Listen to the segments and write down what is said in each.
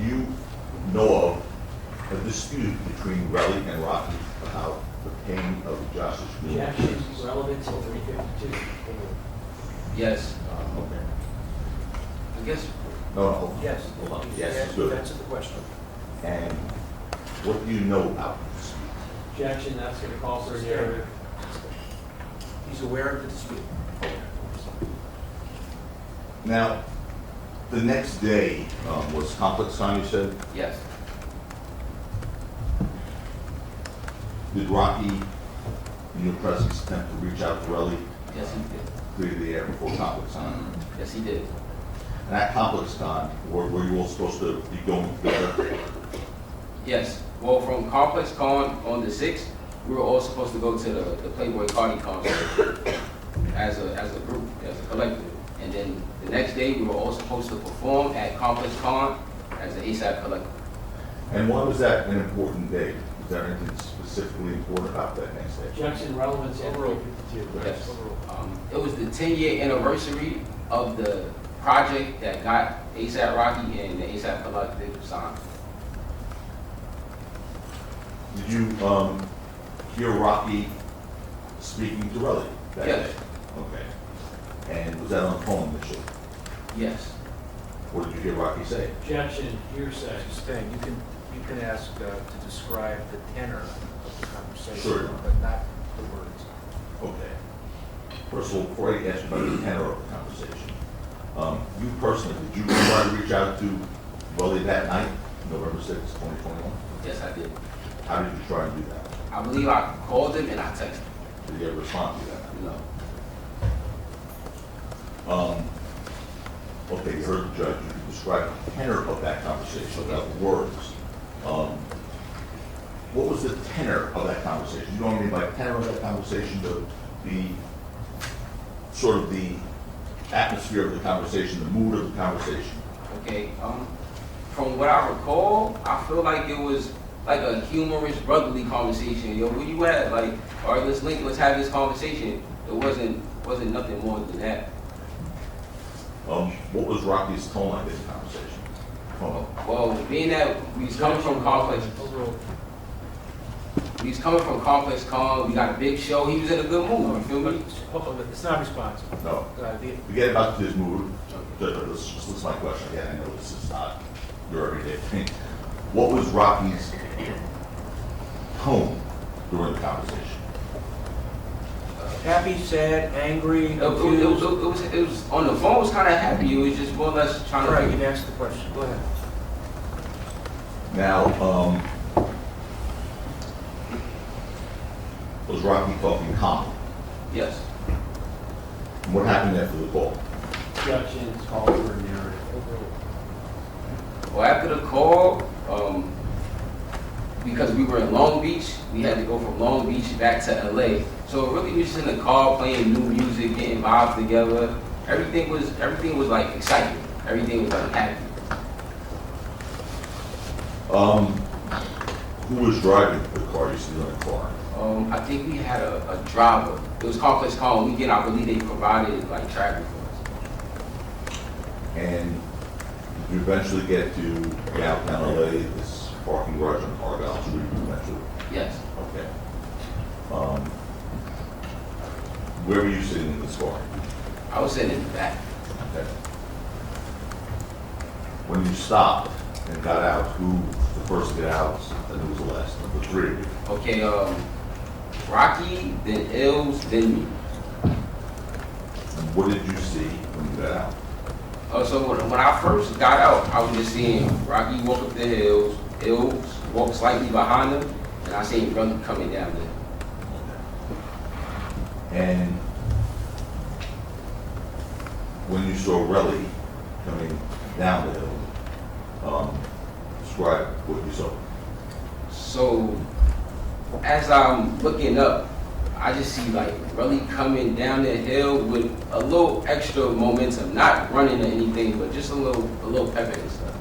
do you know of a dispute between Relli and Rocky about the paying of Josh's bill? Objection, relevant to 352. Yes. Okay. I guess No. Yes. Hold on. Yes, good. Answer the question. And what do you know about the dispute? Objection, that's going to call for a narrative. He's aware of the dispute. Now, the next day was complex time, you said? yes. Did Rocky, in your presence, attempt to reach out to Relli, Yes, he did. clear the air before complex time? Yes, he did. And at complex time, were you all supposed to be going together? Yes. Well, from Complex Con on the 6th, we were all supposed to go to the Playboy Cardi concert as a group, as a collective. And then the next day, we were all supposed to perform at Complex Con as an ASAP collective. And why was that an important day? Was there anything specifically important about that next day? Objection, relevant to 352. Yes. It was the 10-year anniversary of the project that got ASAP Rocky and the ASAP Collective signed. Did you hear Rocky speaking to Relli that Yes. day? Okay. And was that on the phone initially? Yes. What did you hear Rocky say? Objection, hearsay. Just saying, you can ask to describe the tenor of the conversation, Sure. but not the words. Okay. First of all, before I ask you about the tenor of the conversation, you personally, did you try to reach out to Relli that night, November 6, 2021? Yes, I did. How did you try and do that? I believe I called him and I texted him. Did he ever respond to that? No. Okay, you heard the judge, you can describe the tenor of that conversation without the words. What was the tenor of that conversation? You know what I mean by tenor of that conversation, the sort of the atmosphere of the conversation, the mood of the conversation. Okay. From what I recall, I feel like it was like a humorous, brotherly conversation. Yo, where you at? Like, all right, let's link, let's have this conversation. It wasn't nothing more than that. What was Rocky's tone like in the conversation? Well, being that we was coming from Complex Con, we got a big show. He was in a good mood. You feel me? It's not responsive. No. The- Forget about his mood. Let's just listen to my question again. I know this is not your everyday thing. What was Rocky's tone during the conversation? Happy, sad, angry, It confused. was on the phone. It was kind of happy. It was just more or less trying All right, you to. can ask the question. Go ahead. Now, was Rocky talking calmly? Yes. What happened after the call? Objection, it's called for a narrative. Well, after the call, because we were in Long Beach, we had to go from Long Beach back to LA. So it really was just in the car playing new music, getting vibes together. Everything was like exciting. Everything was like happy. Who was driving the car? You see in the car? I think we had a driver. It was Complex Con weekend. I believe they provided like traffic for us. And did you eventually get to downtown LA, this parking garage on Argyle Street eventually? Yes. Okay. Where were you sitting in this car? I was sitting in the back. Okay. When you stopped and got out, who was the first to get out and who was the last? The three of you. Okay, Rocky, then Ills, then me. And what did you see when you got out? So when I first got out, I was just seeing Rocky walk up the hills, Ills walk slightly behind him, and I seen brother coming down there. And when you saw Relli coming down the hill, describe what you saw. So as I'm looking up, I just see like Relli coming down the hill with a little extra momentum, not running or anything, but just a little pep and stuff.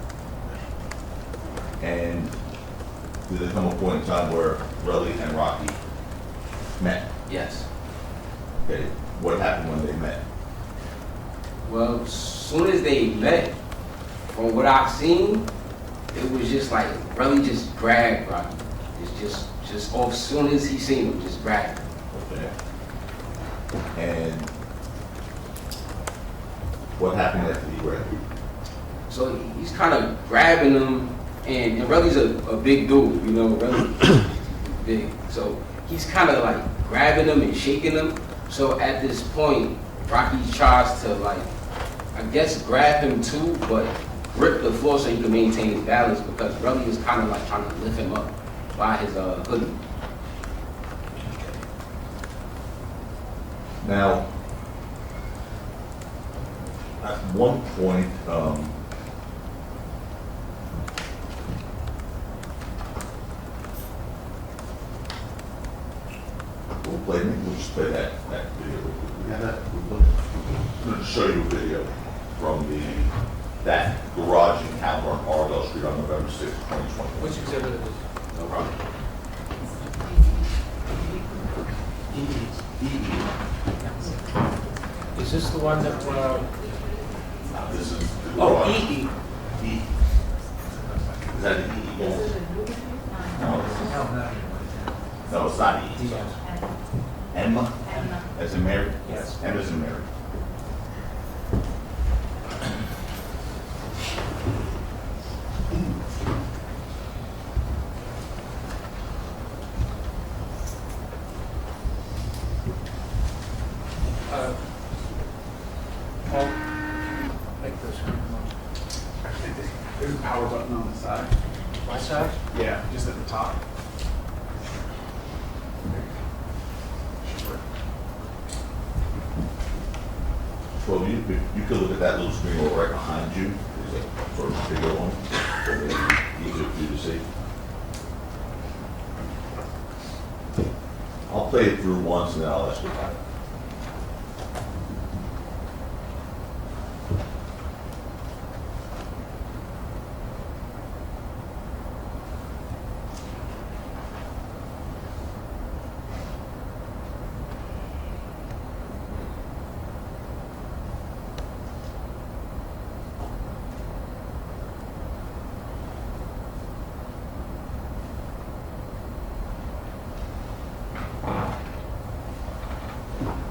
And did there come a point in time where Relli and Rocky met? Yes. Okay, what happened when they met? Well, as soon as they met, from what I've seen, it was just like, Relli just grabbed Rocky. It's just off, soon as he seen him, just grabbed him. Okay. And what happened after he grabbed you? So he's kind of grabbing him, and Relli's a big dude, you know, Relli big. So he's kind of like grabbing him and shaking him. So at this point, Rocky tries to like, I guess grab him too, but grip the floor so he can maintain his balance because Relli is kind of like trying to lift him up by his hoodie. Now, at one point, we'll just play that video. We have that? I'm going to show you a video from that garage encounter on Argyle Street on November 6, 2020. Which exhibit is this? No problem. Is this the one that, This is the oh, garage. E.E. E. Is that the E? No, it's not E. Emma? As in Mary? Yes. Emma as in Mary. Paul, make this. There's a power button on the side. My side? Yeah, just at the top. Well, you could look at that little screen over right behind you. There's a sort of bigger one. So maybe easier for you to see. I'll play it through once and then I'll ask you about it.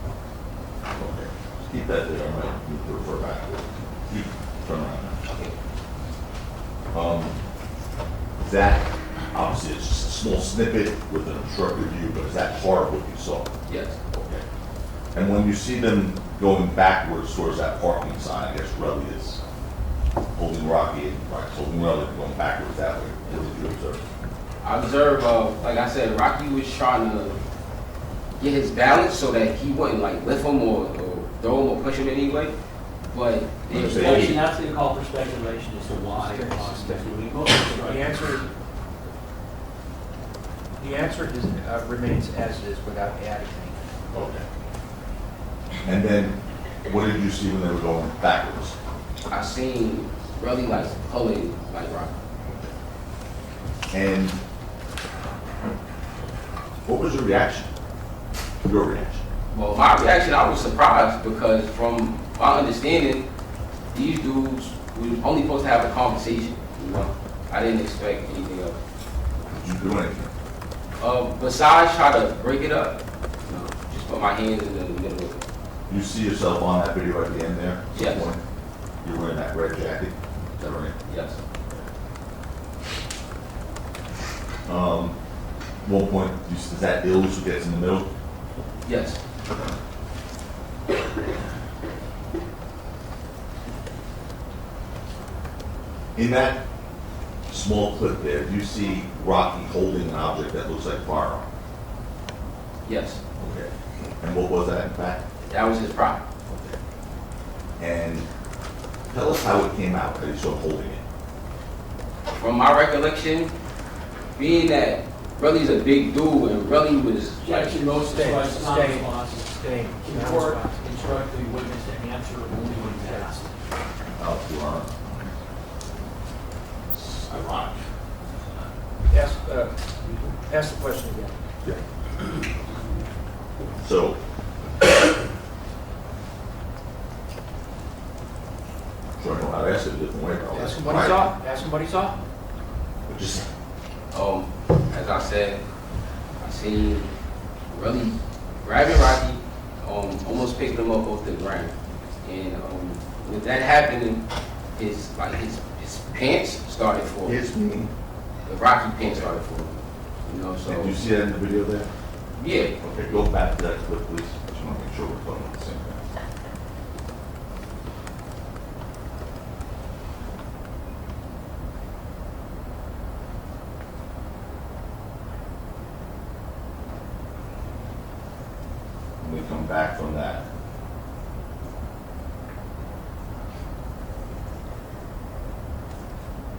Okay. Keep that there. I might need to refer back to it. You turn around now. That, obviously, it's just a small snippet with an obstructed view, but is that part of what you saw? Yes. Okay. And when you see them going backwards towards that parking sign, I guess Relli is holding Rocky and Rocky's holding Relli going backwards that way. What did you observe? I observed, like I said, Rocky was trying to get his balance so that he wouldn't like lift him or throw him or push him anyway. But You say Actually, he- that's the call for speculation as to why. The answer remains as it is without adding anything. Okay. And then, what did you see when they were going backwards? I seen Relli like pulling like Rocky. And what was your reaction? Your reaction? Well, my reaction, I was surprised because from my understanding, these dudes were only supposed to have a conversation, you know? I didn't expect anything else. Did you do anything? Besides try to break it up, you know, just put my hands in the middle of it. You see yourself on that video at the end there? Yes. You're wearing that red jacket? Is that right? Yes. One point, is that Ills who gets in the middle? Yes. In that small clip there, do you see Rocky holding an object that looks like a firearm? Yes. Okay. And what was that in fact? That was his pride. Okay. And tell us how it came out, how you saw him holding it. From my recollection, being that Relli's a big dude and Relli was Objection, most Stay, responses, stay. non-responsive. Stay. The court instruct the witness to answer only when asked. Out to our, it's ironic. Ask the question again. Yeah. So, sure, I know how to ask it a different way, but I'll Ask ask him it what he right. saw. Ask him what he saw. What you say? As I said, I seen really grabbing Rocky, almost picking him up off the ground. And with that happening, his pants started falling. His meaning? The Rocky pants started falling. You know, so Did you see that in the video there? yeah. Okay, go back to that clip, please. I just want to make sure we're talking about the same thing. When we come back from that,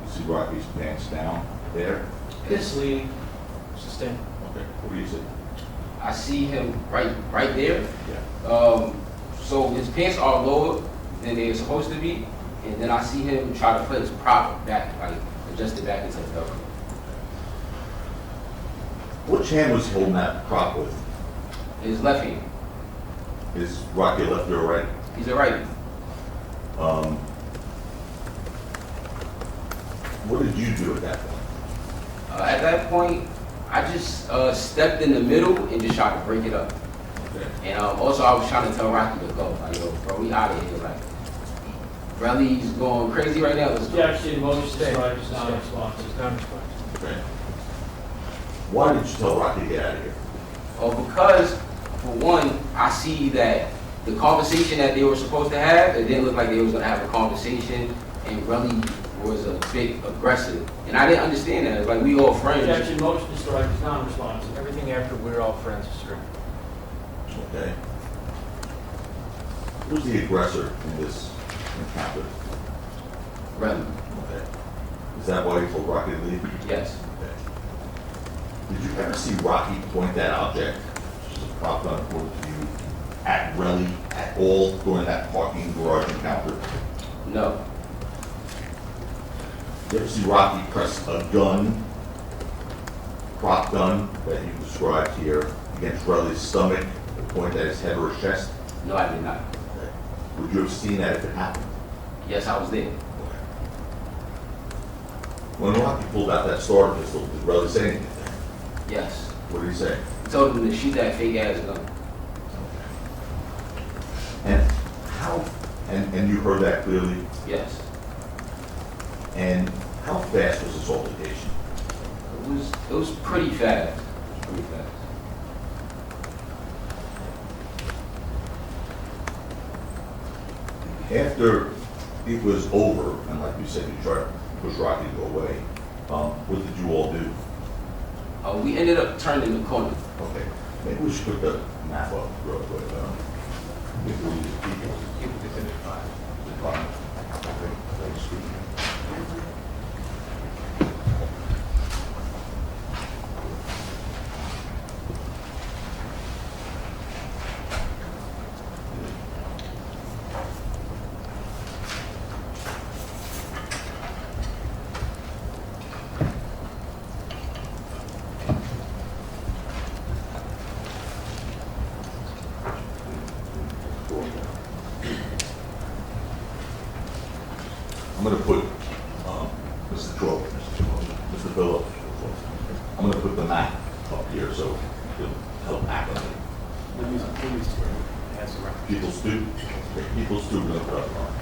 you see Rocky's pants down there? This leading. Sustain. Okay, what do you see? I see him right there. Yeah. So his pants are lower than they're supposed to be, and then I see him try to put his prop back, like adjust it back into the belt. Which hand was he holding that prop with? His left hand. Is Rocky a lefty or right? He's a righty. What did you do at that point? At that point, I just stepped in the middle and just tried to break it up. Okay. And also, I was trying to tell Rocky to go. Like, yo, bro, we out of here. Like, Relli's going crazy right now. Let's go. Objection, motion to strike is non-responsive. It's non-responsive. Okay. Why did you tell Rocky to get out of here? Because, for one, I see that the conversation that they were supposed to have, it didn't look like they was going to have a conversation, and Relli was a bit aggressive. And I didn't understand that. It's like, we all friends. Objection, motion to strike is non-responsive. Everything after we're all friends is strict. Okay. Who's the aggressor in this encounter? Relli. Okay. Is that why you told Rocky to leave? Yes. Okay. Did you ever see Rocky point that object, just a prop gun according to you, at Relli at all during that parking garage encounter? No. You ever see Rocky press a gun, prop gun that you described here, against Relli's stomach, and point at his head or his chest? No, I did not. Okay. Would you have seen that if it happened? Yes, I was there. Okay. When Rocky pulled out that starter pistol, did Relli say anything? Yes. What did he say? He told him to shoot that fake ass gun. And how, and you heard that clearly? Yes. And how fast was this altercation? It was pretty fast. It was pretty fast. After it was over, and like you said, you tried to push Rocky to go away, what did you all do? We ended up turning the corner. Okay, maybe we should put the map up real quick. Before you people. Fine. Okay, thanks. I'm going to put Mr. Mr. Phillips, I'm going to put the map up here so it'll help act on it. People's two, People's two, we're going to put up on.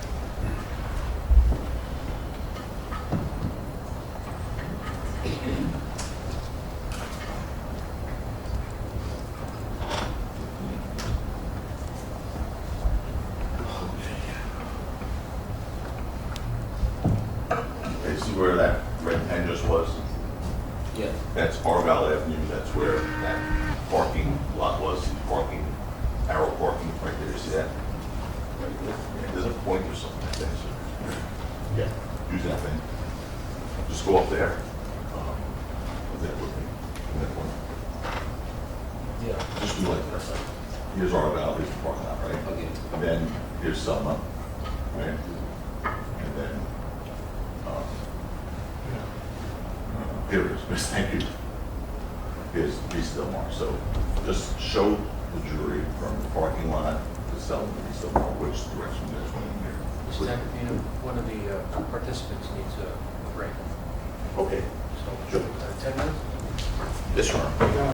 Okay, see where that red pen just was? Yes. That's Argyle Avenue, that's where that parking lot was, parking, arrow parking, right there, you see that? Right there. Yeah, there's a point or something like that. So, yeah, use that thing. Just go up there. What's that with me? That one. Yeah. Just do like this. Here's Argyle, here's the parking lot, right? Okay. And then here's Selma, right? And then, here it is, thank you. Here's East Del Mar. So just show the jury from the parking lot to Selma to East Del Mar which direction they're swinging here. Mr. Zaccagnino, one of the participants needs a break. Okay, Sure. 10 minutes? Yes, Your Honor.